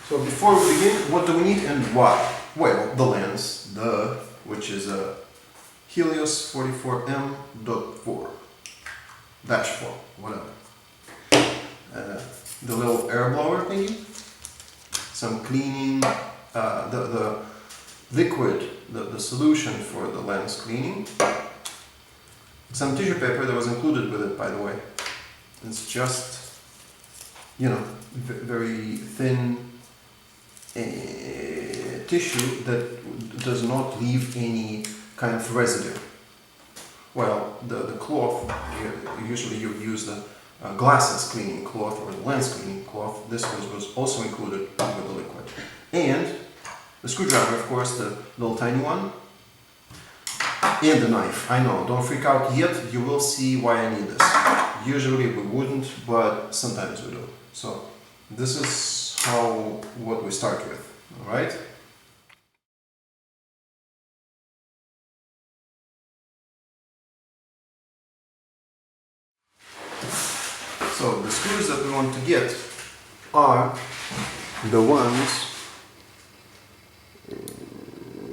So before we begin, what do we need and why? Well, the lens, which is a Helios 44M.4 dash 4, whatever. The little air blower thingy, some cleaning, the liquid, the solution for the lens cleaning, some tissue paper that was included with it, by the way. It's just, you know, very thin tissue that does not leave any kind of residue. Well, the cloth, usually you use the glasses cleaning cloth or the lens cleaning cloth. This was also included with the liquid. And the screwdriver, of course, the little tiny one. And the knife. I know, don't freak out yet, you will see why I need this. Usually we wouldn't, but sometimes we do. So this is what we start with, alright? So the screws that we want to get are the ones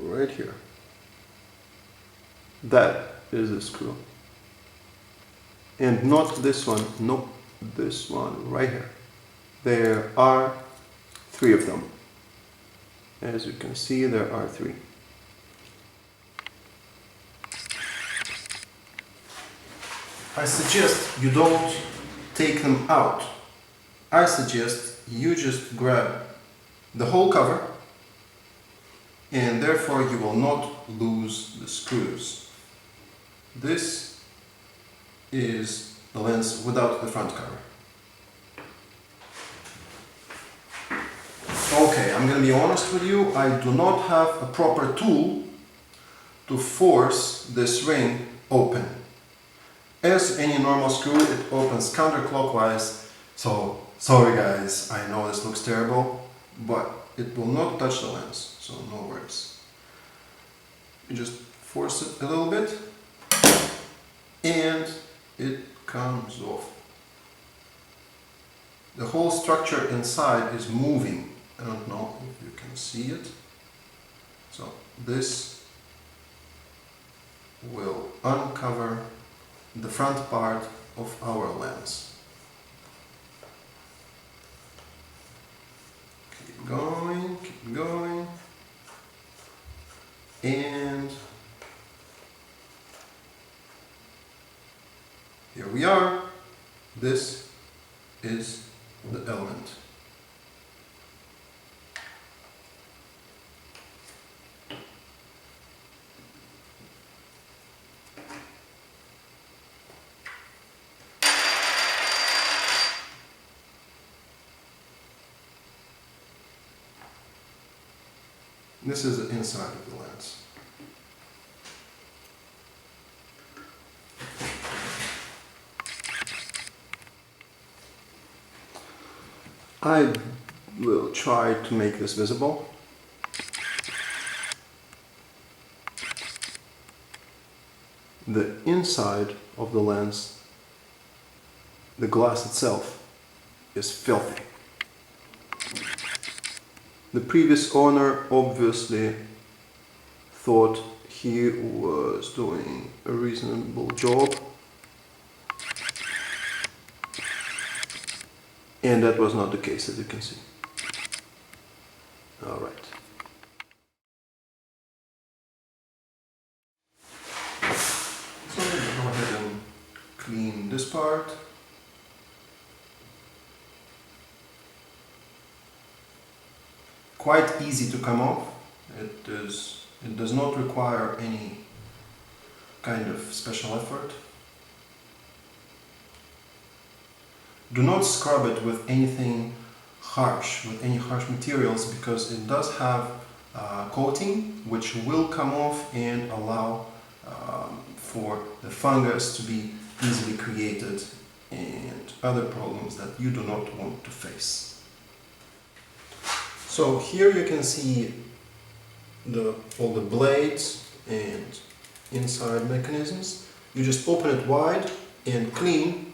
right here. That is the screw. And not this one, nope, this one right here. There are 3 of them. As you can see, there are 3. I suggest you don't take them out. I suggest you just grab the whole cover, and therefore you will not lose the screws. This is the lens without the front cover. Okay, I'm going to be honest with you, I do not have a proper tool to force this ring open. As any normal screw, it opens counterclockwise, so sorry guys, I know this looks terrible, but it will not touch the lens, so no worries. You just force it a little bit, and it comes off. The whole structure inside is moving. I don't know if you can see it. So this will uncover the front part of our lens. Keep going, and here we are. This is the element. This is the inside of the lens. I will try to make this visible. The inside of the lens, the glass itself, is filthy. The previous owner obviously thought he was doing a reasonable job, and that was not the case, as you can see. All right. So I'm going to go ahead and clean this part. Quite easy to come off. It does not require any kind of special effort. Do not scrub it with anything harsh, with any harsh materials, because it does have coating which will come off and allow for the fungus to be easily created and other problems that you do not want to face. So here you can see all the blades and inside mechanisms. You just open it wide and clean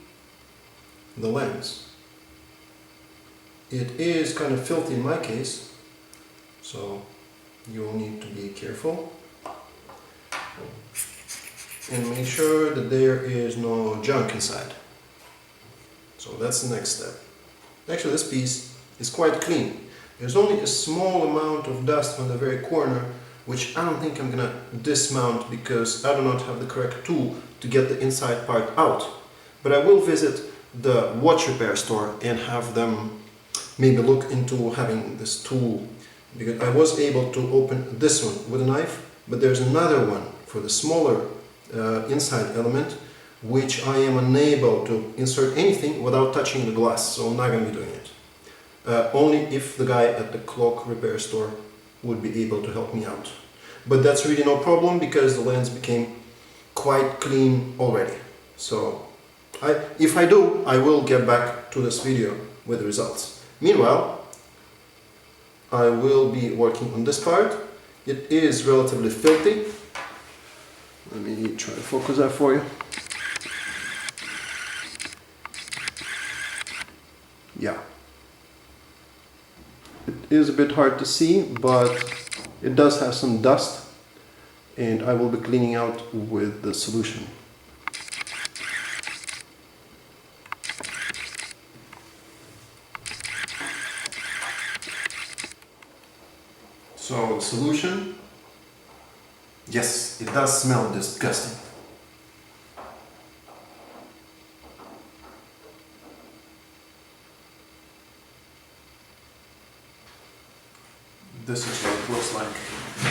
the lens. It is kind of filthy in my case, so you'll need to be careful and make sure that there is no junk inside. So that's the next step. Actually, this piece is quite clean. There's only a small amount of dust on the very corner, which I don't think I'm gonna dismount because I do not have the correct tool to get the inside part out. But I will visit the watch repair store and have them maybe look into having this tool, because I was able to open this one with a knife, but there's another one for the smaller inside element, which I am unable to insert anything without touching the glass, so I'm not going to be doing it. Only if the guy at the clock repair store would be able to help me out. But that's really no problem because the lens became quite clean already. So if I do, I will get back to this video with the results. Meanwhile, I will be working on this part. It is relatively filthy. Let me try to focus that for you. Yeah. It is a bit hard to see, but it does have some dust, and I will be cleaning out with the solution. So the solution, yes, it does smell disgusting. This is what it looks like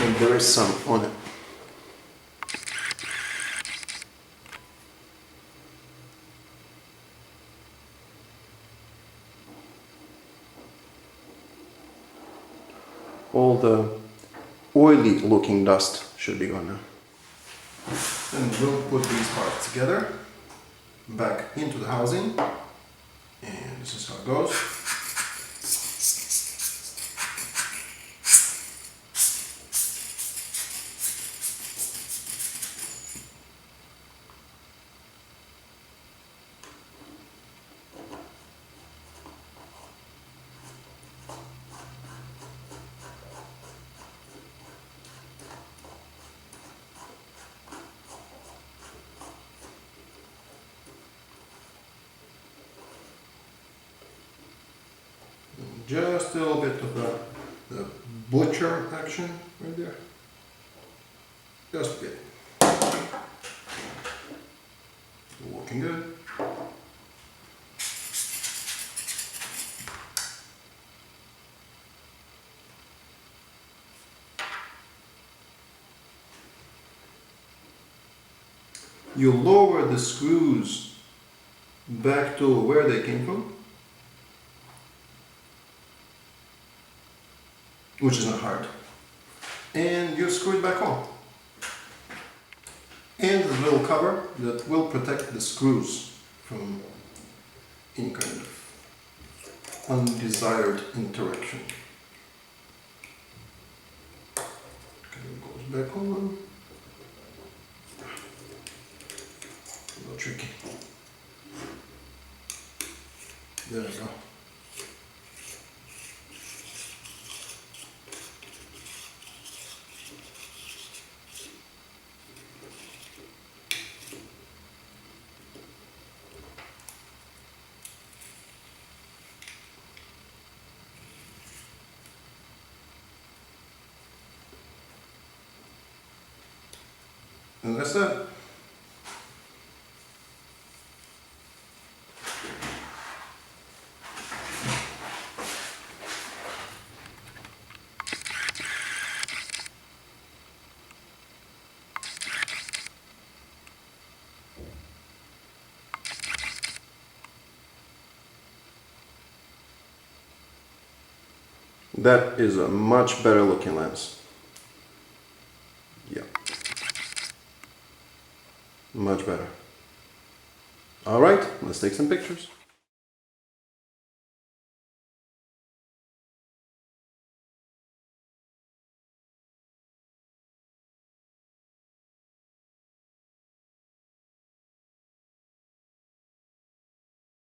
when there is some on it. All the oily looking dust should be gone now. And we'll put these parts together, back into the housing, and this is how it goes. Just a little bit of the butcher action right there. Just a bit. Looking good. You lower the screws back to where they came from, which is not hard, and you screw it back on. And the little cover that will protect the screws from any kind of undesired interaction. Okay, it goes back on. A little tricky. There we go. And that's it. That is a much better looking lens. Yeah. Much better. All right, let's take some pictures.